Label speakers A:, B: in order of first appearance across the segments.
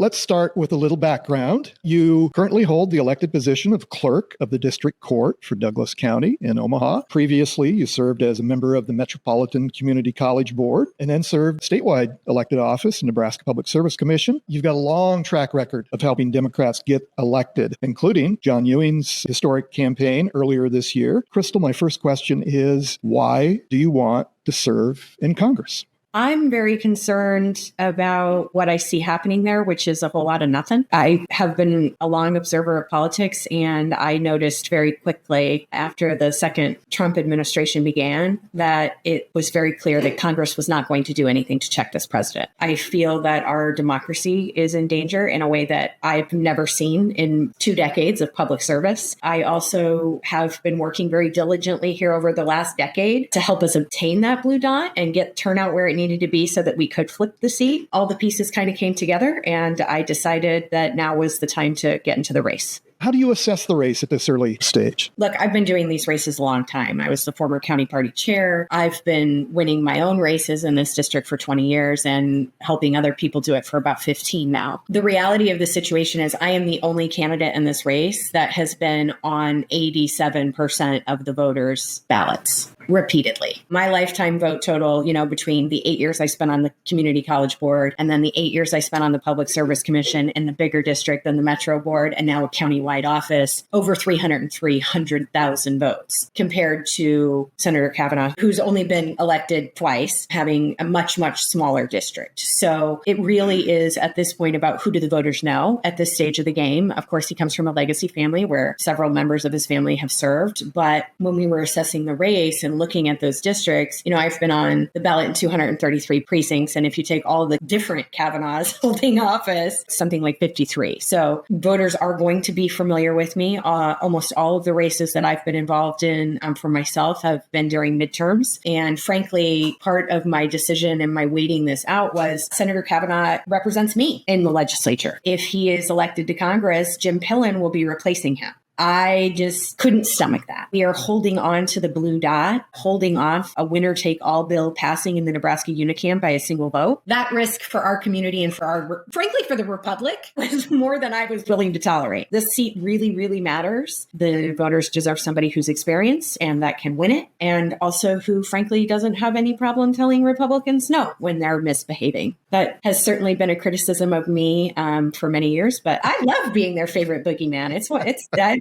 A: let's start with a little background. You currently hold the elected position of clerk of the district court for Douglas County in Omaha. Previously, you served as a member of the Metropolitan Community College Board and then served statewide elected office in Nebraska Public Service Commission. You've got a long track record of helping Democrats get elected, including John Ewing's historic campaign earlier this year. Crystal, my first question is, why do you want to serve in Congress?
B: I'm very concerned about what I see happening there, which is a whole lot of nothing. I have been a long observer of politics, and I noticed very quickly after the second Trump administration began that it was very clear that Congress was not going to do anything to check this president. I feel that our democracy is in danger in a way that I've never seen in 2 decades of public service. I also have been working very diligently here over the last decade to help us obtain that blue dot and get turnout where it needed to be so that we could flip the seat. All the pieces kind of came together, and I decided that now was the time to get into the race.
A: How do you assess the race at this early stage?
B: Look, I've been doing these races a long time. I was the former county party chair. I've been winning my own races in this district for 20 years and helping other people do it for about 15 now. The reality of the situation is I am the only candidate in this race that has been on 87% of the voters' ballots repeatedly. My lifetime vote total, between the 8 years I spent on the community college board and then the 8 years I spent on the public service commission in the bigger district than the metro board and now a countywide office, over 300,000 votes compared to Senator Kavanaugh, who's only been elected twice, having a much, much smaller district. So it really is at this point about who do the voters know at this stage of the game. Of course, he comes from a legacy family where several members of his family have served. But when we were assessing the race and looking at those districts, I've been on the ballot in 233 precincts. And if you take all the different Kavanaughs holding office, something like 53. So voters are going to be familiar with me. Almost all of the races that I've been involved in for myself have been during midterms. And frankly, part of my decision and my waiting this out was Senator Kavanaugh represents me in the legislature. If he is elected to Congress, Jim Pillen will be replacing him. I just couldn't stomach that. We are holding on to the blue dot, holding off a winner-take-all bill passing in the Nebraska Unicam by a single vote. That risk for our community and frankly, for the Republic was more than I was willing to tolerate. This seat really, really matters. The voters deserve somebody who's experienced and that can win it, and also who, frankly, doesn't have any problem telling Republicans no when they're misbehaving. That has certainly been a criticism of me for many years, but I love being their favorite boogeyman.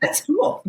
B: That's cool,